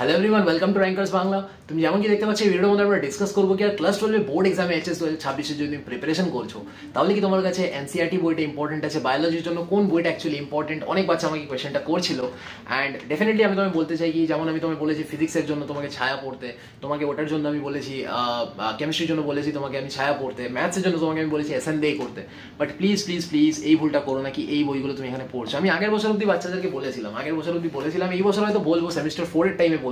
Hello everyone, welcome to rankers Bangla. তুমি যেমন কি দেখতে পাচ্ছ এই ভিডিওর মধ্যে আমরা ডিসকাস করবো কি আর ক্লাস 12 বোর্ড এক্সাম এইচএস 2026 যদি তুমি প্রিপারেশন করছো তাহলে কি তোমার কাছে এনসিইআরটি বইটা ইম্পর্টেন্ট আছে, বায়োলজির জন্য কোন বইটা অ্যাকচুয়ালি ইম্পর্টেন্ট। অনেক বাচ্চা আমাকে কোয়েশ্চেনটা করছিল অ্যান্ড ডেফিনেটলি আমি তোমায় বলতে চাই কি যেমন আমি তোমায় বলেছি ফিজিক্সের জন্য তোমাকে ছায়া পড়তে, তোমাকে ওটার জন্য আমি বলেছি কেমিস্ট্রির জন্য বলেছি তোমাকে আমি ছায়া পড়তে, ম্যাথসের জন্য তোমাকে আমি বলেছি এসএন দিয়ে করতে। বাট প্লিজ প্লিজ প্লিজ এই ভুলটা করো না কি এই বইগুলো তুমি এখানে পড়ছো। আমি আগের বছর অব্দি বাচ্চাদেরকে বলেছিলাম, এই বছর হয়তো বলবো সেমিস্টার 4 এর টাইমে বলবো,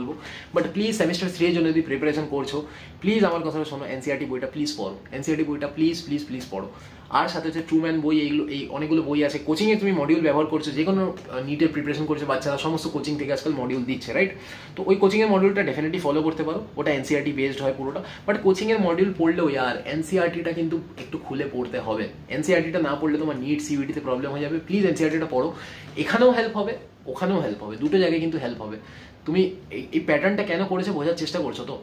বাট প্লিজ সেমিস্টার 3 এর জন্য যদি প্রিপারেশন করছো প্লিজ আমার কথাটা শোনো, এনসিইআরটি বইটা প্লিজ পড়ো, এনসিইআরটি বইটা প্লিজ প্লিজ প্লিজ পড়ো। আর সাথে হচ্ছে ট্রুম্যান বই, এইগুলো এই অনেকগুলো বই আছে। কোচিংয়ে তুমি মডিউল ব্যবহার করছো, যে কোনো নিটের প্রিপারেশন করছো বাচ্চারা, সমস্ত কোচিং থেকে আজকাল মডিউল দিচ্ছে, রাইট? তো ওই কোচিংয়ের মডিউলটা ডেফিনেটলি ফলো করতে পারো, ওটা এনসিইআরটি বেসড হয় পুরোটা। বাট কোচিংয়ের মডিউল পড়লেও ইয়ার এনসিইআরটিটা কিন্তু একটু খুলে পড়তে হবে। এনসিইআরটিটা না পড়লে তোমার নিট সিইউটিতে প্রবলেম হয়ে যাবে। প্লিজ এনসিইআরটিটা পড়ো, এখানেও হেল্প হবে ওখানেও হেল্প হবে, দুটো জায়গায় কিন্তু হেল্প হবে। তুমি এই প্যাটার্নটা কেন করেছে বোঝার চেষ্টা করছো তো?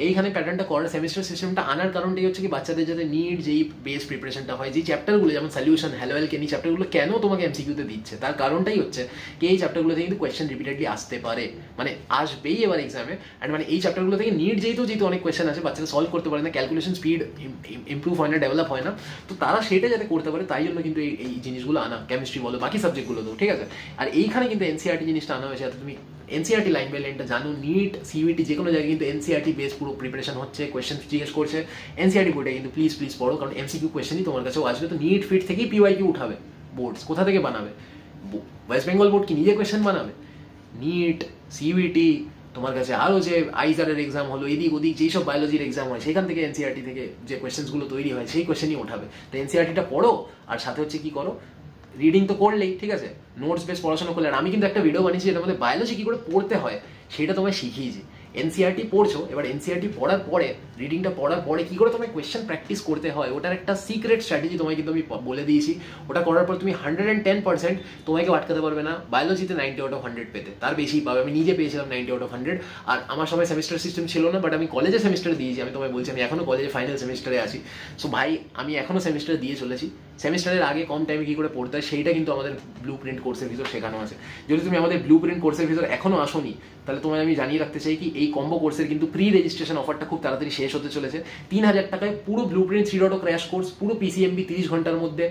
এইখানে প্যাটার্নটা করার সেমিস্টার সিস্টেমটা আনার কারণটাই হচ্ছে কি বাচ্চাদের যাতে নিট যেই বেস প্রিপারেশনটা হয়, যে চ্যাপ্টারগুলো যেমন সলিউশন, হ্যালোয়েল কেনি চ্যাপ্টারগুলো কেন তোমাকে এমসিকিউতে দিচ্ছে তার কারণটাই হচ্ছে কি এই চ্যাপ্টারগুলো থেকে কিন্তু কোয়েশ্চেন রিপিটেডলি আসতে পারে, মানে আসবেই এবার এক্সামে। অ্যান্ড মানে এই চ্যাপ্টারগুলো থেকে নিট যেহেতু অনেক কোয়েশ্চেন আছে, বাচ্চারা সলভ করতে পারে না, ক্যালকুলেশন স্পিড ইম্প্রুভ হয় না, ডেভেলপ হয় না, তো তারা সেটা যাতে করতে পারে তাই জন্য কিন্তু এই জিনিসগুলো আনা, কেমিস্ট্রি বলো বাকি সাবজেক্টগুলো তো ঠিক আছে। আর এইখানে কিন্তু এনসিইআরটি জিনিসটা আনা হয়েছে যাতে তুমি এনসিইআরটি লাইন বাই লাইনটা জানো। নিট সিইউটি যে কোনো জায়গায় কিন্তু এনসিইআরটি বেস পুরো প্রিপারেশন হচ্ছে, কোয়েশ্চেন জিজ্ঞেস করছে, এনসিইআরটি বইটা কিন্তু প্লিজ প্লিজ পড়ো, কারণ এমসিকিউ কোয়েশ্চেনই তোমার কাছেও আসবে। তো নিট ফিট থেকেই পিওয়াইকিউ উঠাবে বোর্ডস, কোথা থেকে বানাবে? ওয়েস্ট বেঙ্গল বোর্ড কি নিজে কোয়েশ্চেন বানাবে? নিট সিইউটি তোমার কাছে আরও যে আইজারের এক্সাম হলো, এদিক ওদিক যেই সব বায়োলজির এক্সাম হয় সেখান থেকে এনসিইআরটি থেকে যে কোয়েশ্চেনগুলো তৈরি হয় সেই কোয়েশ্চেনই উঠাবে। তো এনসিইআরটিটা পড়ো, আর সাথে হচ্ছে কি করো, রিডিং তো করলেই ঠিক আছে, নোটস বেস পড়াশোনা করলে। আর আমি কিন্তু একটা ভিডিও বানিয়েছি যেটার মধ্যে বায়োলজি কি করে পড়তে হয় সেটা তোমায় শিখিয়েছি। এনসিইআরটি পড়ছো, এবার এনসিইআরটি পড়ার পরে রিডিংটা পড়ার পরে কি করে তোমায় কোয়েশ্চেন প্র্যাকটিস করতে হয় ওটার একটা সিক্রেট স্ট্র্যাটেজি তোমায় কিন্তু আমি বলে দিয়েছি। ওটা করার পর তুমি 110% তোমাকে আটকাতে পারবে না বায়োলজিতে 90 আউট অফ 100 পেতে, তার বেশি পাবে। আমি নিজে পেয়েছিলাম 90 আউট অফ 100। আর আমার সময় সেমিস্টার সিস্টেম ছিল না, বাট আমি কলেজে সেমিস্টারে দিয়েছি। আমি তোমায় বলছি আমি এখনো কলেজে ফাইনাল সেমিস্টারে আছি। সো ভাই আমি এখনো সেমিস্টারে দিয়ে চলেছি। সেমিস্টারের আগে কম টাইমে কি করে পড়তে হয় সেইটা কিন্তু আমাদের ব্লু প্রিন্ট কোর্সের ভিতর শেখানো আছে। যদি তুমি আমাদের ব্লু প্রিন্ট কোর্সের ভিতর এখনো আসোনি তাহলে তোমায় আমি জানিয়ে রাখতে চাই কি এই কম্বো কোর্সের কিন্তু প্রি রেজিস্ট্রেশন অফারটা খুব তাড়াতাড়ি শেষ হতে চলেছে। 3000 টাকায় পুরো ব্লু প্রিন্ট 3.0 ক্র্যাশ কোর্স, পুরো পিসিএমবি 30 ঘন্টার মধ্যে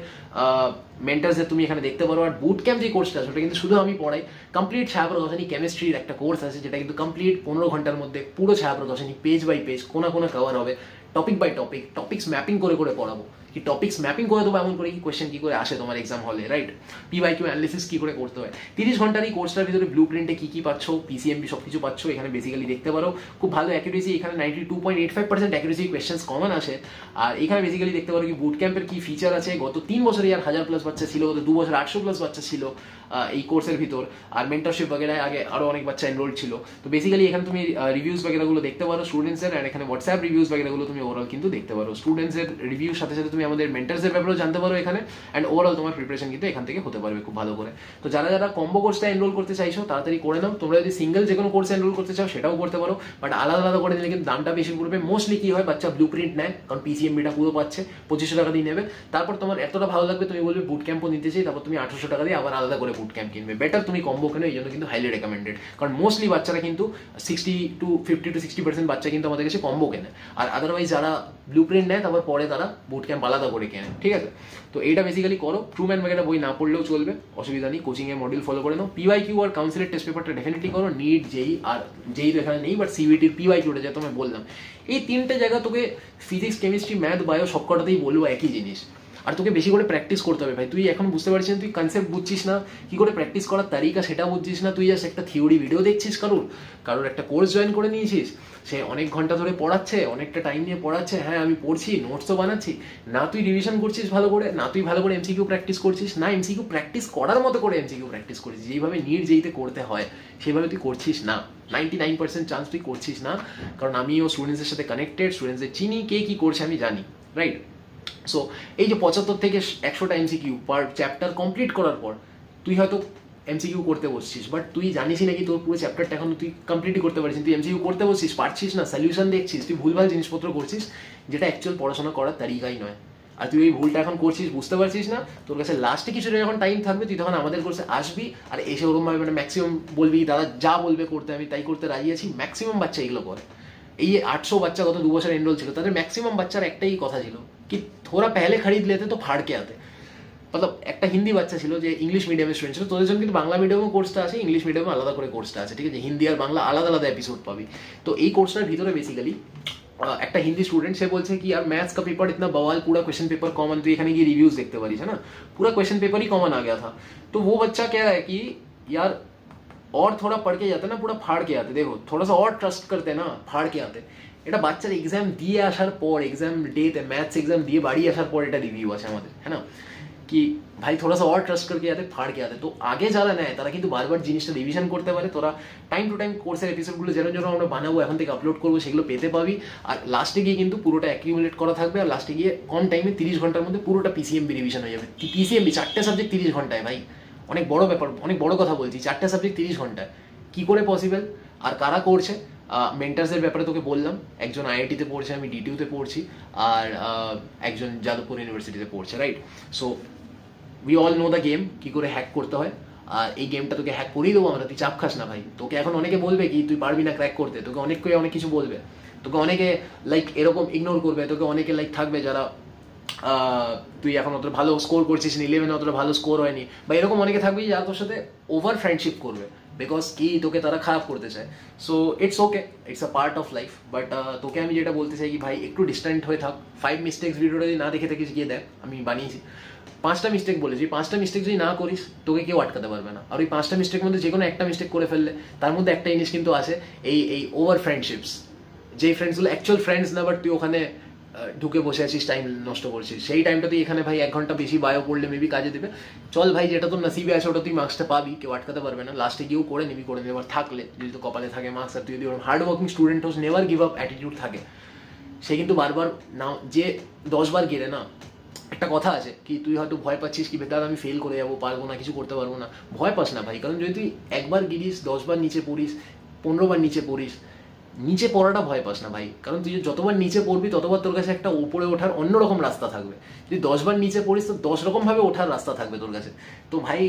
মেন্টার্সদের তুমি এখানে দেখতে পারো। আর বুট ক্যাম্প যে কোর্সটা আছে ওটা কিন্তু শুধু আমি পড়াই, কমপ্লিট ছায়াপ্রকাশনী কেমিস্ট্রির একটা কোর্স আছে যেটা কিন্তু কমপ্লিট 15 ঘন্টার মধ্যে পুরো ছায়াপ্রকাশনী পেজ বাই পেজ কোনা কোনা কভার হবে, topic by topic, topics mapping করে করে পড়াবো। কি টপিক্স ম্যাপিং করে দেবো এমন করে কি কোয়েশ্চেন কি করে আসে তোমার এক্সাম হলে, রাইট? পিওয়াইকিউ অ্যানালিসিস কি করে করতে হয়। 30 ঘন্টার এই কোর্সটার ভিতরে ব্লু প্রিন্টে কি কি পাচ্ছ, পিসিএমবি সব কিছু পাচ্ছ এখানে বেসিক্যালি দেখতে পারো। খুব ভালো অ্যাকুরেসি, এখানে 92.85% অ্যাকুরেসি কোয়েশ্চেন্স কমন আসে। আর এখানে বেসিক্যালি দেখতে পারো কি বুট ক্যাম্পের কি ফিচার আছে। গত 3 বছরে আর 1000+ বাচ্চা ছিল, গত 2 বছর 800+ বাচ্চা ছিল এই কোর্সের ভিতর। আর মেন্টরশিপ বাগেরায় আগে আরও অনেক বাচ্চা এনরোল ছিল। তো বেসিক্যালি এখানে তুমি রিভিউজ বাগেরাগুলো দেখতে পারো স্টুডেন্টসের, আর এখানে হোয়াটসঅ্যাপ রিভিউজ বাগেরাগুলো তুমি ওভারঅল কিন্তু দেখতে পারো। স্টুডেন্টসের রিভিউর সাথে সাথে তুমি আমাদের মেন্টার্সের ব্যাপারেও জানতে পারো এখানে, অ্যান্ড ওভারঅল তোমার প্রিপারেশন কিন্তু এখান থেকে হতে পারবে খুব ভালো করে। তো যারা যারা কম্বো কোর্সটা এনরোল করতে চাইছো তাড়াতাড়ি করে নাও। তোমরা যদি সিঙ্গেল যে কোনো কোর্সে এনরোল করতে চাও সেটাও করতে পারো, বাট আলাদা আলাদা করে নিলে কিন্তু দামটা বেশি পড়বে। মোস্টলি কি হয় বাচ্চা ব্লু প্রিন্ট নেয় কারণ পিসিএমবিটা পুরো পাচ্ছে, 2500 টাকা দিয়ে নেবে। তারপর তোমার এতটা ভালো লাগবে তুমি বলবে বুট ক্যাম্পও নিতে চাই, তারপর তুমি 800 টাকা দিয়ে আবার আলাদা করে বুট ক্যাম্প কিনবে। বেটার তুমি কম্বো কেনো, এই জন্য কিন্তু হাইলি রেকমেন্ডেড। কারণ মোস্টলি বাচ্চারা কিন্তু 50 to 60% বাচ্চা কিন্তু আমাদের কাছে কম্বো কেনে, আর আদারওয়াইজ যারা ব্লু প্রিন্ট নেয় তারপর পরে তারা বুট ক্যাম্প আলাদা করে কেনে, ঠিক আছে? তো এইটা বেসিক্যালি করো। ট্রুম্যান বাগেরা বই না পড়লেও চলবে, অসুবিধা নেই, কোচিং এর মডিউল ফলো করে নাও। পিওয়াইকিউ আর কাউন্সিলের টেস্ট পেপারটা ডেফিনেটলি করো। নিট যেই আর যেই তো এখানে নেই, বাট সিইউটির পিওয়াইকিউটা যেটা তোমায় বললাম, এই 3টে জায়গা তোকে ফিজিক্স কেমিস্ট্রি ম্যাথ বায়ো সবকটাতেই বলবো একই জিনিস। আর তোকে বেশি করে প্র্যাকটিস করতে হবে ভাই। তুই এখন বুঝতে পারছিস না, তুই কনসেপ্ট বুঝছিস না, কি করে প্র্যাকটিস করার তারিকা সেটা বুঝছিস না। তুই জাস্ট একটা থিওরি ভিডিও দেখছিস, কারোর একটা কোর্স জয়েন করে নিয়েছিস, সে অনেক ঘন্টা ধরে পড়াচ্ছে, অনেকটা টাইম নিয়ে পড়াচ্ছে, হ্যাঁ আমি পড়ছি, নোটসও বানাচ্ছি, না তুই রিভিশন করছিস ভালো করে, না তুই ভালো করে এমসিকিউ প্র্যাকটিস করছিস, না এমসিকিউ প্র্যাকটিস করার মতো করে এমসিকিউ প্র্যাকটিস করছিস যেইভাবে নিট যেইতে করতে হয় সেইভাবে তুই করছিস না। 99% চান্স তুই করছিস না, কারণ আমিও স্টুডেন্টসের সাথে কানেক্টেড, স্টুডেন্টসদের চিনি, কে কি করছে আমি জানি, রাইট? সো এই যে 75 থেকে 100টা এমসিকিউ পার চ্যাপ্টার কমপ্লিট করার পর তুই হয়তো এমসিকিউ করতে বসছিস, বাট তুই জানিসই নাকি তোর পুরো চ্যাপ্টারটা এখন তুই কমপ্লিটই করতে পারছিস, তুই এমসিকিউ করতে বসছিস, পারছিস না, সলিউশন দেখছিস, তুই ভুলভাল জিনিসপত্র করছিস, যেটা অ্যাকচুয়াল পড়াশোনা করার তারিকাই নয়। আর তুই এই ভুলটা এখন করছিস, বুঝতে পারছিস না, তোর কাছে লাস্টে কিছুটা যখন টাইম থাকবে তুই তখন আমাদের কোর্সে আসবি আর এসে ওরকমভাবে মানে ম্যাক্সিমাম বলবি দাদা যা বলবে করতে আমি তাই করতে রাজি আছি। ম্যাক্সিমাম বাচ্চা এগুলো করে। এই 800 বাচ্চা গত 2 বছর এনরোল ছিল, তাদের ম্যাক্সিমাম বাচ্চার একটাই কথা ছিল কি থোড়া পহলে খরিদ লেতে তো ফাড় কে আতে। मतलब একটা হিন্দি বাচ্চা ছিল যে ইংলিশ মিডিয়ামের স্টুডেন্ট ছিল, তোদের জন্য কিন্তু বাংলা মিডিয়ামও কোর্সটা আছে, ইংলিশ মিডিয়ামে আলাদা করে কোর্সটা আছে, ঠিক আছে, হিন্দি আর বাংলা আলাদা আলাদা এপিসোড পাবি। তো এই কোর্সটার ভিতরে বেসিক্যালি একটা হিন্দি স্টুডেंट से বলছে कि यार मैथ्स का पेपर इतना बवाल, पूरा क्वेश्चन पेपर कॉमन, तो এখানে গিয়ে রিভিউজ দেখতে পারিস है ना, पूरा क्वेश्चन पेपर ही कॉमन आ गया था। तो वो बच्चा क्या है कि यार और थोड़ा पढ़ के जाते ना पूरा फाड़ के आते, देखो थोड़ा सा और ट्रस्ट करते ना फाड़ के आते। এটা বাচ্চার এক্সাম দিয়ে আসার পর, এক্সাম ডেতে ম্যাথস এক্সাম দিয়ে বাড়ি আসার পর এটা রিভিউ আছে আমাদের, है ना, कि ভাই थोड़ा सा और ट्रस्ट करके आते फाड़ के आते। তো আগে যারা নেয় তারা কিন্তু বারবার জিনিসটা রিভিশন করতে পারে। তোরা টাইম টু টাইম কোর্সের এপিসোডগুলো যেন যেন আমরা বানাবো এখন থেকে আপলোড করবো সেগুলো পেতে পাবি। আর লাস্টে গিয়ে কিন্তু পুরোটা অ্যাকিউমুলেট করা থাকবে, আর লাস্টে গিয়ে কম টাইমে 30 ঘন্টার মধ্যে পুরোটা পিসিএমবি রিভিশন হয়ে যাবে। পিসিএমবি 4টে সাবজেক্ট 30 ঘন্টায়, ভাই অনেক বড় ব্যাপার, অনেক বড় কথা বলছি, 4টে সাবজেক্ট 30 ঘন্টায় কি করে পসিবল? আর কারা করছে? মেন্টার্সের ব্যাপারে তোকে বললাম, একজন আইআইটিতে পড়ছে, আমি ডিটিউতে পড়ছি, আর একজন যাদবপুর ইউনিভার্সিটিতে পড়ছে, right. So we all know the game, কি করে হ্যাক করতে হয়। আর এই গেমটা তোকে হ্যাক করেই দেবো আমরা, তুই চাপ খাস না ভাই। তোকে এখন অনেকে বলবে কি তুই পারবি না ক্র্যাক করতে, তোকে অনেকে অনেক কিছু বলবে, তোকে অনেকে লাইক এরকম ইগনোর করবে, তোকে অনেকে লাইক থাকবে যারা তুই এখন অতটা ভালো স্কোর করছিস না, 11 অতটা ভালো স্কোর হয়নি, বা এরকম অনেকে থাকবে যারা তোর সাথে ওভার ফ্রেন্ডশিপ করবে, বিকজ কি তোকে তারা খারাপ করতে চায়। So it's okay, it's a part of life. But তোকে আমি যেটা বলতে চাই কি ভাই একটু ডিস্ট্যান্ট হয়ে থাক। 5 মিস্টেক্স ভিডিওটা যদি না দেখে থাকিস গিয়ে দেখ, আমি বানিয়েছি 5টা মিস্টেক বলেছি, 5টা মিস্টেক যদি না করিস তোকে কেউ আটকাতে পারবে না। আর ওই 5টা মিস্টেক মধ্যে যে কোনো একটা মিস্টেক করে ফেললে তার মধ্যে একটা জিনিস কিন্তু আছে, এই ওভার ফ্রেন্ডশিপস, যেই ফ্রেন্ডসগুলো অ্যাকচুয়াল ফ্রেন্ডস না, বাট তুই ওখানে ঢুকে বসে আছিস, টাইম নষ্ট করছিস, সেই টাইমটা তুই এখানে ভাই 1 ঘন্টা বেশি বায়ো পড়লে মেবি কাজে দেবে। চল ভাই, যেটা তোর নসিবে আছে ওটা তুই মার্কসটা পাবি, কেউ আটকাতে পারবে না। লাস্টে গিয়েও করে নিবি, করে নিবি এবার থাকলে যদি তো কপালে থাকে মার্কস। আর তুই যদি হার্ড ওয়ার্কিং স্টুডেন্ট হোস, নেভার গিভ আপ অ্যাটিটিউড থাকে, সে কিন্তু বারবার না, যে 10 বার গেলে না, একটা কথা আছে কি তুই হয়তো ভয় পাচ্ছিস কি বেকার আমি ফেল করে যাবো, পারবো না, কিছু করতে পারবো না, ভয় পাস না ভাই। কারণ যদি তুই একবার গিরিস, 10 বার নিচে পড়িস, 15 বার নিচে পড়িস, নিচে পড়াটা ভয় পাস না ভাই। কারণ তুই যতবার নিচে পড়বি ততবার তোর কাছে একটা উপরে ওঠার অন্যরকম রাস্তা থাকবে। যদি 10 বার নিচে পড়িস তো 10 রকম ভাবে ওঠার রাস্তা থাকবে তোর কাছে। তো ভাই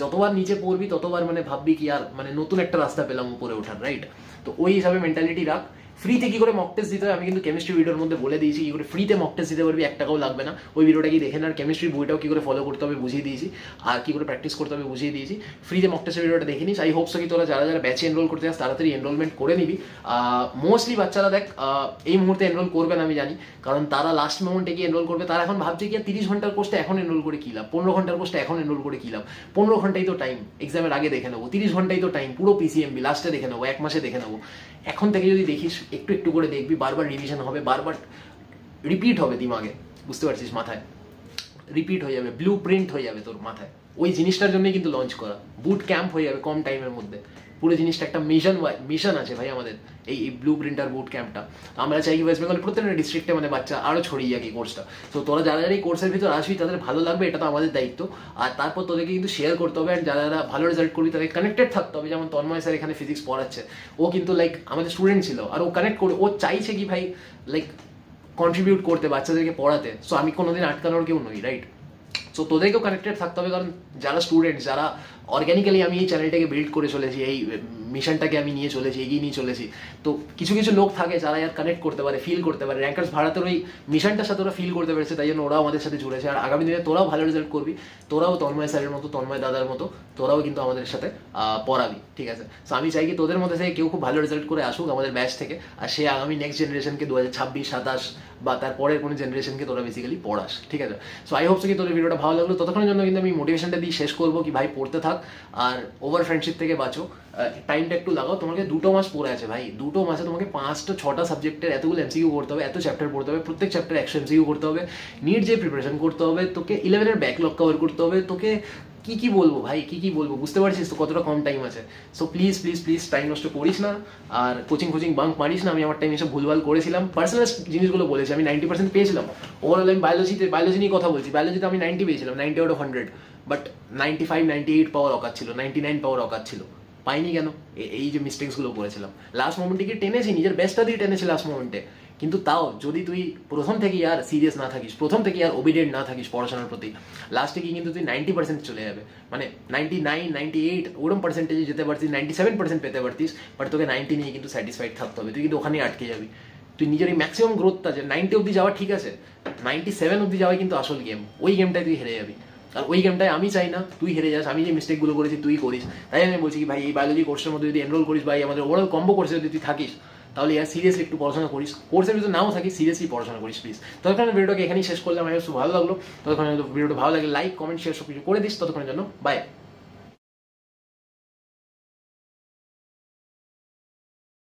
যতবার নিচে পড়বি ততবার মানে ভাববি কি আর মানে নতুন একটা রাস্তা পেলাম উপরে ওঠার, রাইট। তো ওই হিসাবে মেন্টালিটি রাখ। ফ্রিতে কি করে মক টেস্ট দিতে হয় আমি কিন্তু কেমিস্ট্রি ভিডিওর মধ্যে বলে দিয়েছি, কি করে ফ্রিতে মক টেস্ট দিতে পারবি, 1 টাকাও লাগবে না। ওই ভিডিওটা কি দেখে না, আর কেমিস্ট্রি বইটাও কি করে ফলো করতে হবে বুঝিয়ে দিয়েছি, আর কি করে প্র্যাকটিস করতে হবে বুঝিয়ে দিয়েছি। ফ্রিতে মক টেস্টের ভিডিওটা দেখে নিস। আই হোপ সো কি তোরা যারা যারা ব্যাচে এনরোল করতে চাস তাড়াতাড়ি এনরোলমেন্ট করে নিবি। মোস্টলি বাচ্চারা দেখ এই মুহূর্তে এনরোল করবে না আমি জানি, কারণ তারা লাস্ট মোমেন্টে গিয়ে এনরোল করবে। তারা এখন ভাবছে কি 30 ঘন্টার কোর্সটা এখন এনরোল করে কি লাভ, 15 ঘন্টার কোর্সটা এখন এনরোল করে কি লাভ, 15 ঘন্টাই তো টাইম, এক্সামের আগে দেখে নেবো, 30 ঘন্টাই তো টাইম, পুরো পিসিএমবি লাস্টে দেখে নেবো, 1 মাসে দেখে নেবো। এখন থেকে যদি দেখিস একটু একটু করে দেখবি, বারবার রিভিশন হবে, বারবার রিপিট হবে দিমাগে, বুঝতে পারছিস, মাথায় রিপিট হয়ে যাবে, ব্লু প্রিন্ট হয়ে যাবে তোর মাথায়। ওই জিনিসটার জন্যই কিন্তু লঞ্চ করা, বুট ক্যাম্প হয়ে যাবে কম টাইমের মধ্যে। পুরো জিনিসটা একটা মিশন আছে ভাই আমাদের, এই ব্লু প্রিন্টার বুট ক্যাম্পটা। আমরা চাই কি ওয়েস্ট বেঙ্গল প্রত্যেকটা ডিস্ট্রিক্টে মানে বাচ্চা আরো ছড়িয়ে যাক এই কোর্সটা। তো তোরা যারা যারা এই কোর্সের ভিতর আসবি তাদের ভালো লাগবে, এটা তো আমাদের দায়িত্ব। আর তারপর তোদেরকে কিন্তু শেয়ার করতে হবে, আর যারা যারা ভালো রেজাল্ট করবি তাদের কানেক্টেড থাকতে হবে। যেমন তন্ময় স্যার এখানে ফিজিক্স পড়াচ্ছে, ও কিন্তু লাইক আমাদের স্টুডেন্ট ছিল, আর ও কানেক্ট করে, ও চাইছে কি ভাই লাইক কন্ট্রিবিউট করতে বাচ্চাদেরকে পড়াতে। সো আমি কোনোদিন আটকানোর কেউ নই, রাইট। সো তোদেরকেও কানেক্টেড থাকতে হবে, কারণ যারা স্টুডেন্ট, যারা অর্গ্যানিক্যালি আমি এই চ্যানেলটাকে বিল্ড করে চলেছি, এই মিশনটাকে আমি নিয়ে চলেছি, এগিয়ে নিয়ে চলেছি। তো কিছু কিছু লোক থাকে যারা আর কানেক্ট করতে পারে, ফিল করতে পারে। র্যাঙ্কার্স ভারতের ওই মিশনটার সাথে ওরা ফিল করতে পেরেছে, তাই জন্য ওরাও আমাদের সাথে জুড়েছে। আর আগামী দিনে তোরাও ভালো রেজাল্ট করবি, তোরাও তন্ময় স্যারের মতো, তন্ময় দাদার মতো তোরাও কিন্তু আমাদের সাথে পড়াবি, ঠিক আছে। সো আমি চাই কি তোদের মধ্যে থেকে কেউ খুব ভালো রেজাল্ট করে আসুক আমাদের ব্যাচ থেকে, আর সে আগামী নেক্সট জেনারেশনকে 2026, 27 বা তার পরের কোনো জেনারেশনকে তোরা বেসিক্যালি পড়াস, ঠিক আছে। সো আই হোপ সো কি তোদের ভিডিওটা ভালো লাগলো। ততক্ষণের জন্য কিন্তু আমি মোটিভেশনটা দিয়ে শেষ করবো কি ভাই পড়তে থাক, আর ওভার ফ্রেন্ডশিপ থেকে বাঁচো, টাইমটা একটু লাগাও। তোমাকে 2 মাস পড়ে আছে ভাই, 2 মাসে তোমাকে 5টা 6টা সাবজেক্টের এতগুলো এমসিকিউ করতে হবে, এত চ্যাপ্টার পড়তে হবে, প্রত্যেক চ্যাপ্টার 100 এমসিকিউ করতে হবে, নিট যে প্রিপারেশন করতে হবে, তোকে 11-এর ব্যাকলগ কভার করতে হবে, তোকে কি কি বলবো ভাই, কি কি বলবো, বুঝতে পারছিস তো কতটা কম টাইম আছে। So please please please time নষ্ট করিস না, আর কোচিং বাঙ্ক মারিস না। আমি আমার টাইম এসে ভুলভাল করেছিলাম, পার্সোনাল জিনিসগুলো বলেছি। আমি 90% পেয়েছিলাম ওভারঅল। আমি বায়োলজি নিয়ে কথা বলছি, বায়োলজিতে আমি 90 পেয়েছিলাম, 90 আউট অফ 100, বাট 95, 98 পাওয়ার অকাত ছিল, 99 পাওয়ার অকাত ছিল। পাইনি কেন? এই যে মিস্টেক্সগুলো করেছিলাম লাস্ট মোমেন্টে, কি টেনেছি, নিজের বেস্টটা দিয়ে টেনেছি লাস্ট মোমেন্টে, কিন্তু তাও যদি তুই প্রথম থেকে আর সিরিয়াস না থাকিস, প্রথম থেকে আর ওবিডিয়েন্ট না থাকিস পড়াশোনার প্রতি, লাস্টে কি কিন্তু তুই 90% চলে যাবে, মানে 99, 98 ওরকম পার্সেন্টেজে যেতে পারতিস, 97% পেতে পারতিস, বাট তোকে 90 নিয়ে কিন্তু স্যাটিসফাইড থাকতে হবে, তুই কিন্তু ওখানেই আটকে যাবি। তুই নিজের এই ম্যাক্সিমাম গ্রোথটা, যে 90 অব্দি যাওয়া ঠিক আছে, 97 অব্দি যাওয়াই কিন্তু আসল গেম, ওই গেমটায় তুই হেরে যাবি। আর ওই গেমটায় আমি চাই না তুই হেরে যাস, আমি যে মিস্টেকগুলো করেছি তুই করিস। তাই আমি বলছি কি ভাই, এই বায়োলজি কোর্সের মধ্যে যদি এনরোল করিস বা আমাদের ওভারঅল কম্বো কোর্সে যদি তুই থাকিস, তাহলে ইয়ার সিরিয়াসলি একটু পড়াশোনা করিস, কোর্সের ভিতরে নাও থাকিস, সিরিয়াসলি পড়াশোনা করিস প্লিজ। ততক্ষণ ভিডিওটাকে এখানেই শেষ করলাম, আমার ভালো লাগলো। ততক্ষণ ভিডিওটা ভালো লাগে লাইক কমেন্ট শেয়ার সব কিছু করে দিস। ততক্ষণের জন্য বাই।